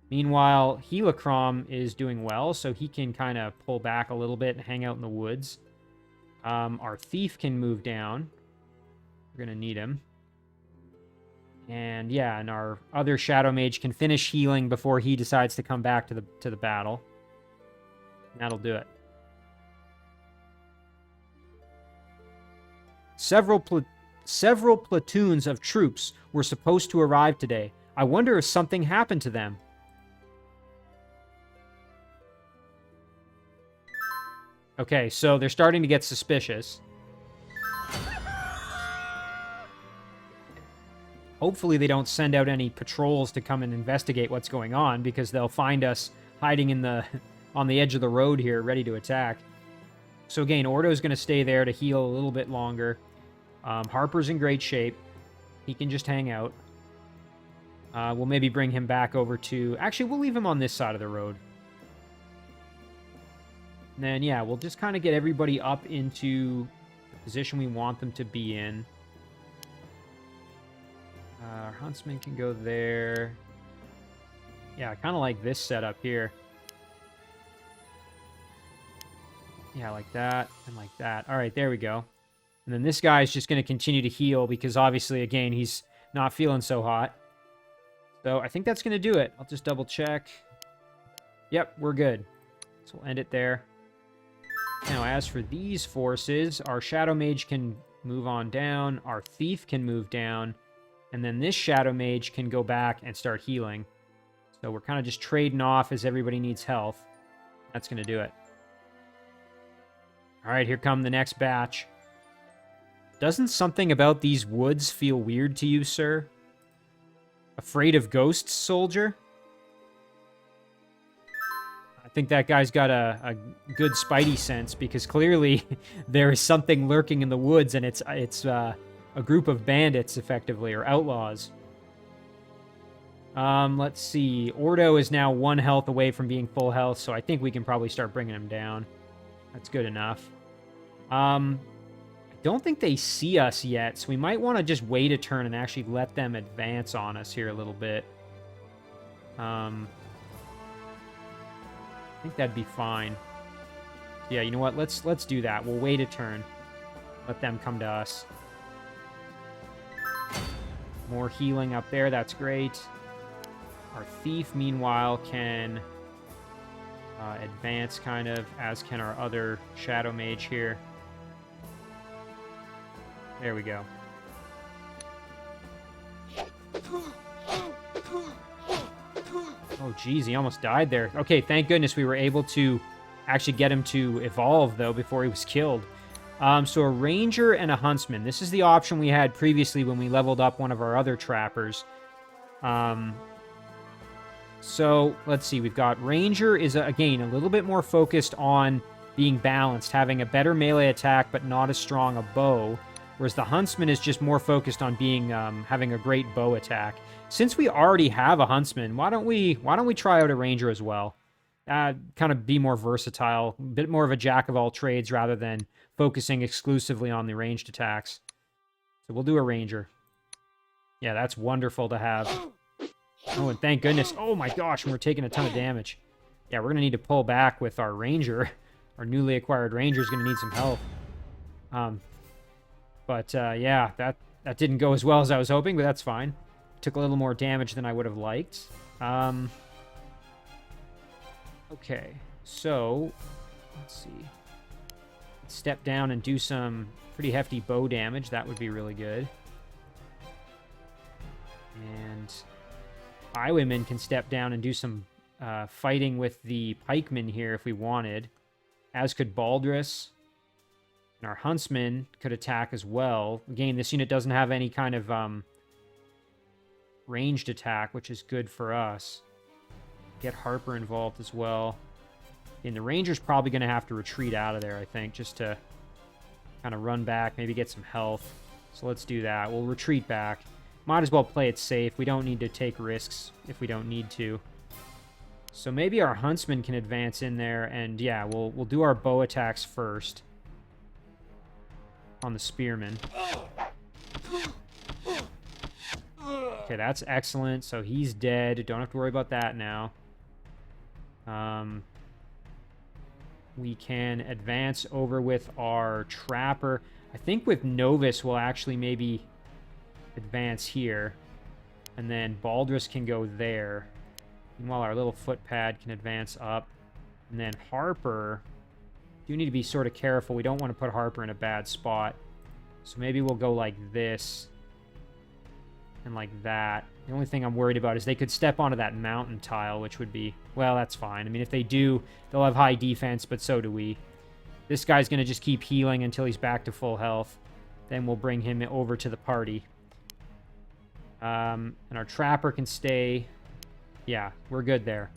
Meanwhile, Helicrom is doing well, so he can kind of pull back a little bit and hang out in the woods. Our Thief can move down. We're going to need him. And yeah, and our other Shadow Mage can finish healing before he decides to come back to the battle. And that'll do it. Several platoons of troops were supposed to arrive today. I wonder if something happened to them. Okay, so they're starting to get suspicious. Hopefully they don't send out any patrols to come and investigate what's going on, because they'll find us hiding in the on the edge of the road here, ready to attack. So again, Ordo's going to stay there to heal a little bit longer. Harper's in great shape. He can just hang out. We'll maybe bring him back over to... Actually, we'll leave him on this side of the road. And then, yeah, we'll just kind of get everybody up into the position we want them to be in. Our huntsman can go there. Yeah, I kind of like this setup here. Yeah, like that and like that. All right, there we go. And then this guy's just going to continue to heal because obviously, again, he's not feeling so hot. So I think that's going to do it. I'll just double check. Yep, we're good. So we'll end it there. Now, as for these forces, our Shadow Mage can move on down. Our Thief can move down. And then this Shadow Mage can go back and start healing. So we're kind of just trading off as everybody needs health. That's going to do it. All right, here come the next batch. Doesn't something about these woods feel weird to you, sir? Afraid of ghosts, soldier? I think that guy's got a good spidey sense, because clearly there is something lurking in the woods, and it's a group of bandits, effectively, or outlaws. Let's see. Ordo is now 1 health away from being full health, so I think we can probably start bringing him down. That's good enough. I don't think they see us yet, so we might want to just wait a turn and actually let them advance on us here a little bit. I think that'd be fine. Yeah, you know what? Let's do that. We'll wait a turn. Let them come to us. More healing up there. That's great. Our Thief, meanwhile, can advance kind of, as can our other Shadow Mage here. There we go. Oh, geez, he almost died there. Okay, thank goodness we were able to actually get him to evolve, though, before he was killed. So a Ranger and a Huntsman. This is the option we had previously when we leveled up one of our other Trappers. So, let's see. We've got Ranger is, again, a little bit more focused on being balanced, having a better melee attack, but not as strong a bow. Whereas the Huntsman is just more focused on being having a great bow attack. Since we already have a Huntsman, why don't we try out a Ranger as well? Kind of be more versatile, a bit more of a jack of all trades rather than focusing exclusively on the ranged attacks. So we'll do a Ranger. Yeah, that's wonderful to have. Oh, and thank goodness. Oh my gosh, we're taking a ton of damage. Yeah, we're going to need to pull back with our Ranger. Our newly acquired Ranger is going to need some help. Yeah, that didn't go as well as I was hoping, but that's fine. Took a little more damage than I would have liked. Okay, so let's see. Let's step down and do some pretty hefty bow damage. That would be really good. And Highwaymen can step down and do some fighting with the pikemen here if we wanted, as could Baldras. And our Huntsman could attack as well. Again, this unit doesn't have any kind of ranged attack, which is good for us. Get Harper involved as well. And the Ranger's probably going to have to retreat out of there, I think, just to kind of run back, maybe get some health. So let's do that. We'll retreat back. Might as well play it safe. We don't need to take risks if we don't need to. So maybe our Huntsman can advance in there, and yeah, we'll do our bow attacks first on the Spearman. Okay, that's excellent. So he's dead. Don't have to worry about that now. We can advance over with our Trapper. I think with Novus, we'll actually maybe advance here. And then Baldras can go there. Meanwhile, our little footpad can advance up. And then Harper... do need to be sort of careful. We don't want to put Harper in a bad spot. So maybe we'll go like this. And like that. The only thing I'm worried about is they could step onto that mountain tile, which would be... Well, that's fine. I mean, if they do, they'll have high defense, but so do we. This guy's going to just keep healing until he's back to full health. Then we'll bring him over to the party. And our trapper can stay. Yeah, we're good there.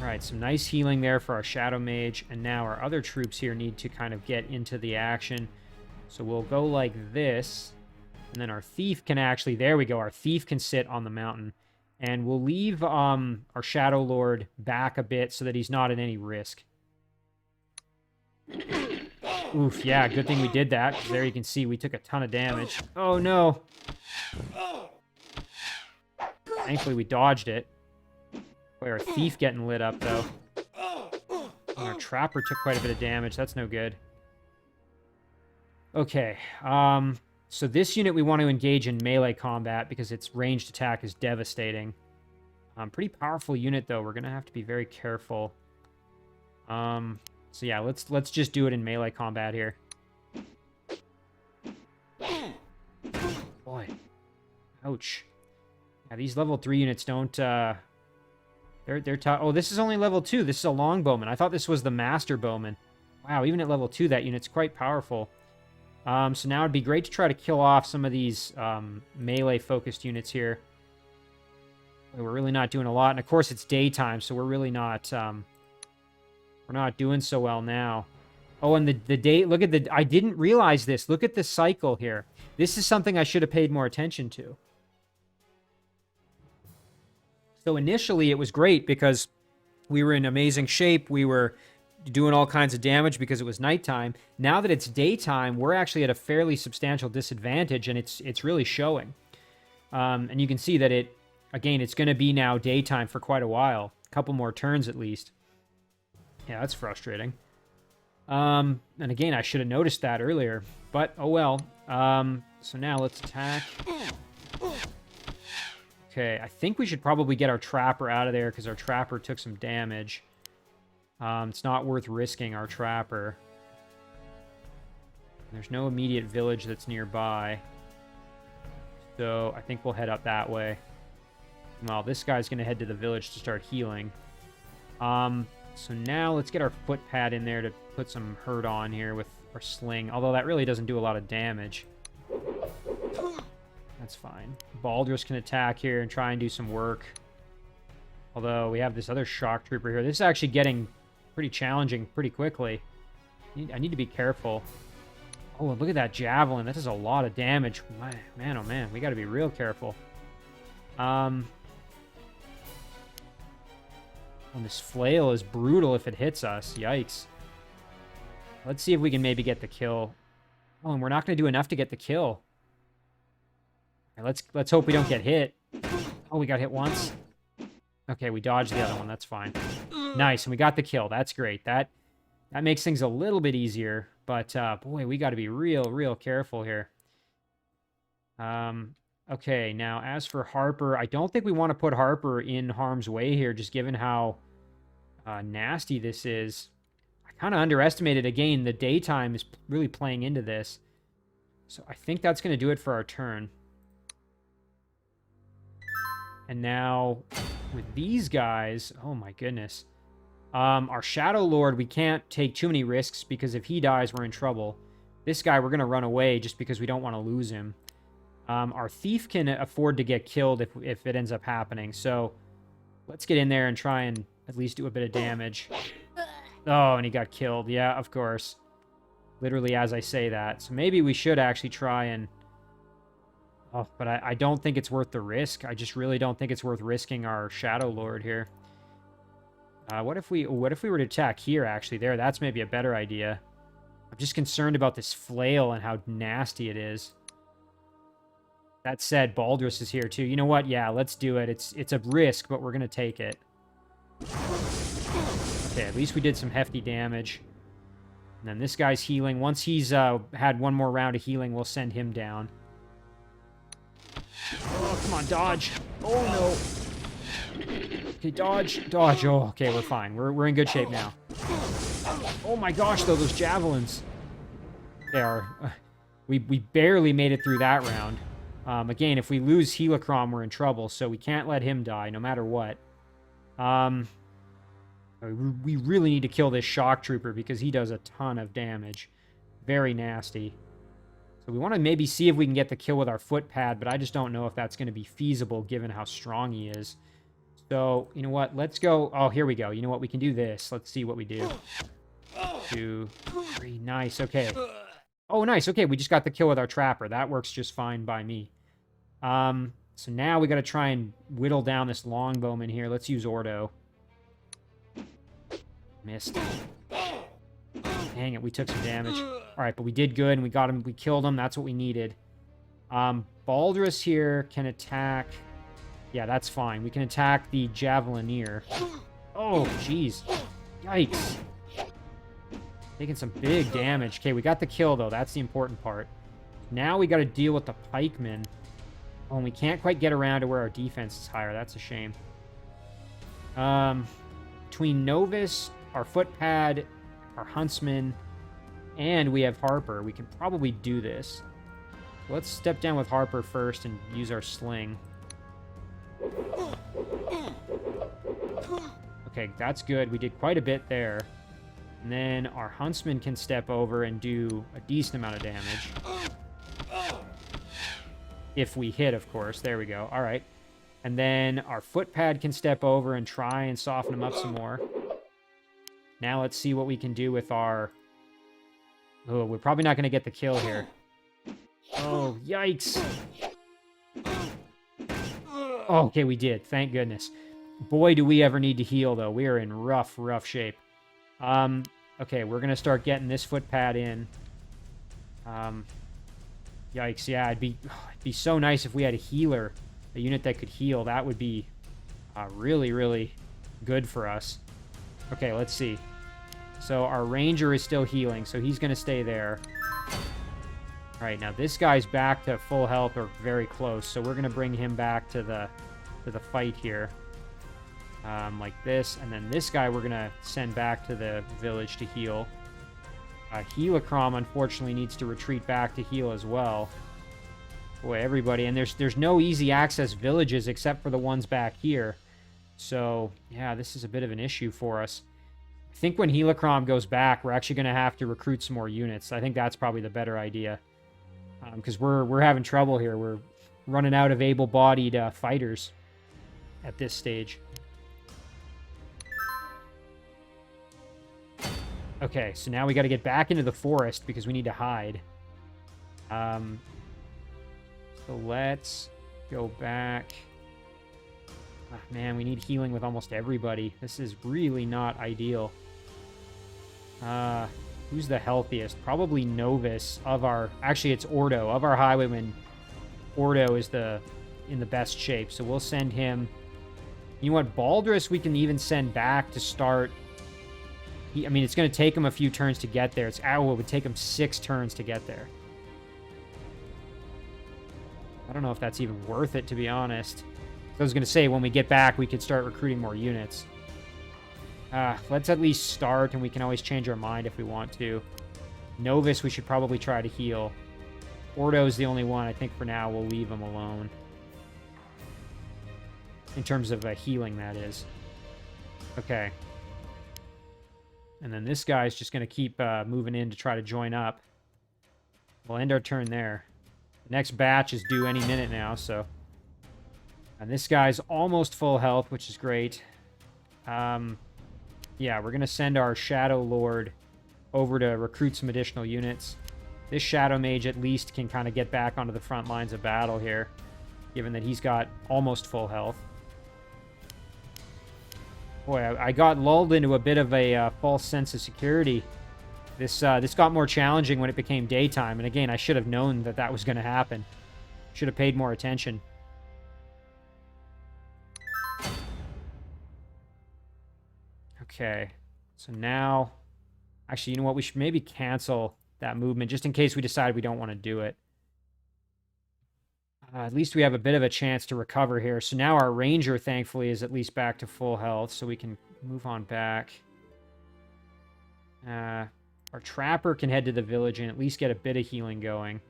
Alright, some nice healing there for our Shadow Mage. And now our other troops here need to kind of get into the action. So we'll go like this. And then our Thief can actually... There we go. Our Thief can sit on the mountain. And we'll leave our Shadow Lord back a bit so that he's not at any risk. Oof, yeah, good thing we did that. There you can see we took a ton of damage. Oh, no. Thankfully, we dodged it. Boy, our Thief getting lit up, though. And our Trapper took quite a bit of damage. That's no good. Okay, so this unit we want to engage in melee combat because its ranged attack is devastating. Pretty powerful unit, though. We're going to have to be very careful. So yeah, let's just do it in melee combat here. Boy. Ouch. Yeah, these level 3 units don't, they're tough. Oh, this is only level 2. This is a longbowman. I thought this was the master bowman. Wow, even at level 2, that unit's quite powerful. So now it'd be great to try to kill off some of these melee-focused units here. We're really not doing a lot. And, of course, it's daytime, so we're really not... we're not doing so well now. Oh, and the day... Look at the... I didn't realize this. Look at the cycle here. This is something I should have paid more attention to. So initially, it was great because we were in amazing shape. We were doing all kinds of damage because it was nighttime. Now that it's daytime, we're actually at a fairly substantial disadvantage, and it's really showing. And you can see that it... Again, it's going to be now daytime for quite a while. A couple more turns at least. Yeah, that's frustrating. And again, I should have noticed that earlier. But, oh well. So now let's attack. Okay, I think we should probably get our Trapper out of there because our Trapper took some damage. It's not worth risking our Trapper. There's no immediate village that's nearby. So I think we'll head up that way. Well, this guy's going to head to the village to start healing. So now let's get our footpad in there to put some hurt on here with our sling. Although that really doesn't do a lot of damage. That's fine. Baldras can attack here and try and do some work. Although we have this other shock trooper here. This is actually getting pretty challenging pretty quickly. I need to be careful. Oh, look at that javelin. That does a lot of damage. Man, oh man. We got to be real careful. And this flail is brutal if it hits us. Yikes. Let's see if we can maybe get the kill. Oh, and we're not going to do enough to get the kill. Right, let's hope we don't get hit. Oh, we got hit once. Okay, we dodged the other one. That's fine. Nice, and we got the kill. That's great. That makes things a little bit easier. But, boy, we got to be real careful here. Okay, now, as for Harper, I don't think we want to put Harper in harm's way here, just given how nasty this is. I kind of underestimated, again, the daytime is really playing into this. So I think that's going to do it for our turn. And now, with these guys, oh my goodness. Our Shadow Lord, we can't take too many risks, because if he dies, we're in trouble. This guy, we're going to run away, just because we don't want to lose him. Our Thief can afford to get killed if it ends up happening. So let's get in there and try and at least do a bit of damage. Oh, and he got killed. Yeah, of course. Literally as I say that. So maybe we should actually try and... Oh, but I don't think it's worth the risk. I just really don't think it's worth risking our Shadow Lord here. What if we were to attack here, actually? That's maybe a better idea. I'm just concerned about this flail and how nasty it is. That said, Baldras is here too. You know what? Yeah, let's do it. It's a risk, but we're going to take it. Okay, at least we did some hefty damage. And then this guy's healing. Once he's had one more round of healing, we'll send him down. Oh, come on, dodge. Oh, no. Okay, dodge. Dodge. Oh, okay, we're fine. We're in good shape now. Oh my gosh, though, those javelins. We barely made it through that round. Again, if we lose Helicrom, we're in trouble, so we can't let him die, no matter what. We really need to kill this shock trooper because he does a ton of damage. Very nasty. So we want to maybe see if we can get the kill with our foot pad, but I just don't know if that's going to be feasible given how strong he is. So, you know what? Let's go. Oh, here we go. You know what? We can do this. Let's see what we do. 2, 3. Nice. Okay. Oh, nice. Okay, we just got the kill with our trapper. That works just fine by me. So now we got to try and whittle down this longbowman here. Let's use Ordo. Missed. Dang it, we took some damage. All right, but we did good, and we got him. We killed him. That's what we needed. Baldras here can attack. Yeah, that's fine. We can attack the Javelineer. Oh, jeez. Yikes. Taking some big damage. Okay, we got the kill, though. That's the important part. Now we got to deal with the pikemen. Oh, and we can't quite get around to where our defense is higher. That's a shame. Between Novus, our footpad, our huntsman, and we have Harper, we can probably do this. Let's step down with Harper first and use our sling. Okay, that's good. We did quite a bit there. And then our huntsman can step over and do a decent amount of damage. If we hit, of course. There we go. All right. And then our footpad can step over and try and soften him up some more. Now let's see what we can do with our... Oh, we're probably not going to get the kill here. Oh, yikes. Oh, okay, we did. Thank goodness. Boy, do we ever need to heal, though. We are in rough, rough shape. Okay, we're going to start getting this footpad in. Yikes, yeah, it'd be so nice if we had a healer, a unit that could heal. That would be really, really good for us. Okay, let's see. So our ranger is still healing, so he's going to stay there. All right, now this guy's back to full health or very close, so we're going to bring him back to the fight here. Like this, and then this guy we're going to send back to the village to heal. Helicrom, unfortunately, needs to retreat back to heal as well. Boy, everybody, and there's no easy access villages except for the ones back here. So, yeah, this is a bit of an issue for us. I think when Helicrom goes back, we're actually going to have to recruit some more units. I think that's probably the better idea. Because we're having trouble here. We're running out of able-bodied fighters at this stage. Okay, so now we got to get back into the forest because we need to hide. So let's go back. Oh, man, we need healing with almost everybody. This is really not ideal. Who's the healthiest? Probably Novus of our... Actually, it's Ordo. Of our highwaymen, Ordo is in the best shape. So we'll send him... You know what? Baldras we can even send back to start... I mean, it's going to take him a few turns to get there. It would take him 6 turns to get there. I don't know if that's even worth it, to be honest. I was going to say, when we get back, we could start recruiting more units. Let's at least start, and we can always change our mind if we want to. Novus, we should probably try to heal. Ordo's the only one. I think for now we'll leave him alone. In terms of healing, that is. Okay. And then this guy's just going to keep moving in to try to join up. We'll end our turn there. The next batch is due any minute now, so... And this guy's almost full health, which is great. Yeah, we're going to send our Shadow Lord over to recruit some additional units. This Shadow Mage at least can kind of get back onto the front lines of battle here, given that he's got almost full health. Boy, I got lulled into a bit of a false sense of security. This got more challenging when it became daytime, and again, I should have known that that was going to happen. Should have paid more attention. Okay, so now... Actually, you know what? We should maybe cancel that movement, just in case we decide we don't want to do it. At least we have a bit of a chance to recover here. So now our ranger, thankfully, is at least back to full health, so we can move on back. Our trapper can head to the village and at least get a bit of healing going.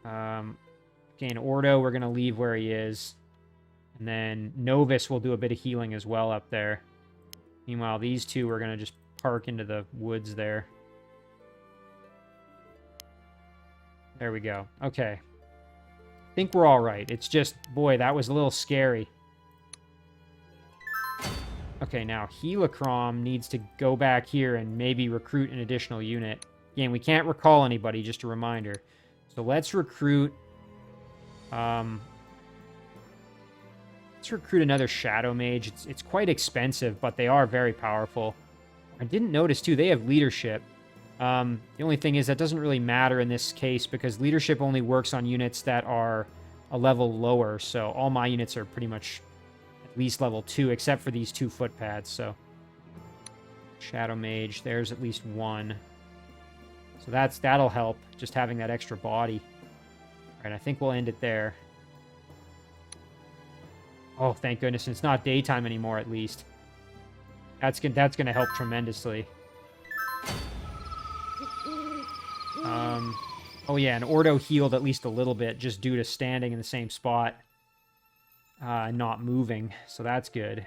Okay, and Ordo, we're going to leave where he is. And then Novus will do a bit of healing as well up there. Meanwhile, these two are going to just park into the woods there. There we go. Okay. I think we're all right. It's just, boy, that was a little scary. Okay, now Helicrom needs to go back here and maybe recruit an additional unit. Again, we can't recall anybody, just a reminder. So let's recruit... let's recruit another Shadow Mage. It's quite expensive, but they are very powerful. I didn't notice, too, they have leadership. The only thing is that doesn't really matter in this case because leadership only works on units that are a level lower. So all my units are pretty much at least level 2, except for these 2 footpads. So Shadow Mage, there's at least 1. So that'll help, just having that extra body. All right, I think we'll end it there. Oh, thank goodness, it's not daytime anymore, at least. That's gonna help tremendously. Oh yeah, and Ordo healed at least a little bit, just due to standing in the same spot. Not moving, so that's good.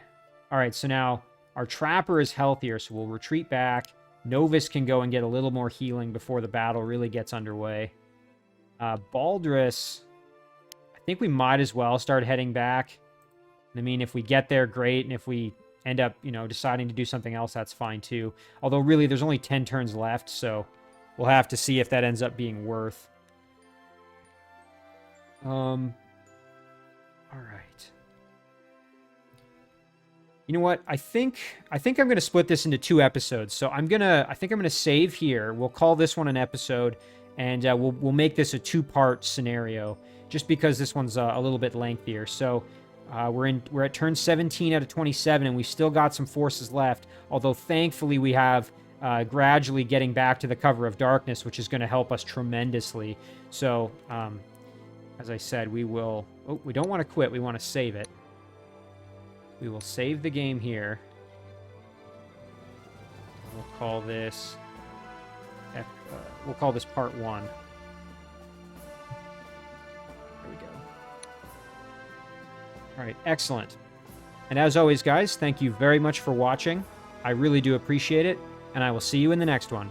Alright, so now our Trapper is healthier, so we'll retreat back. Novus can go and get a little more healing before the battle really gets underway. Baldras, I think we might as well start heading back. I mean, if we get there, great, and if we end up, you know, deciding to do something else, that's fine too. Although, really, there's only 10 turns left, so we'll have to see if that ends up being worth. All right. You know what? I think I'm going to split this into 2 episodes. So I think I'm going to save here. We'll call this one an episode, and we'll make this a 2-part scenario, just because this one's a little bit lengthier. So we're at turn 17 out of 27, and we've still got some forces left. Although thankfully we have gradually getting back to the cover of darkness, which is going to help us tremendously. So as I said, we will... Oh, we don't want to quit. We want to save it. We will save the game here. We'll call this... we'll call this part 1. There we go. All right, excellent. And as always, guys, thank you very much for watching. I really do appreciate it, and I will see you in the next one.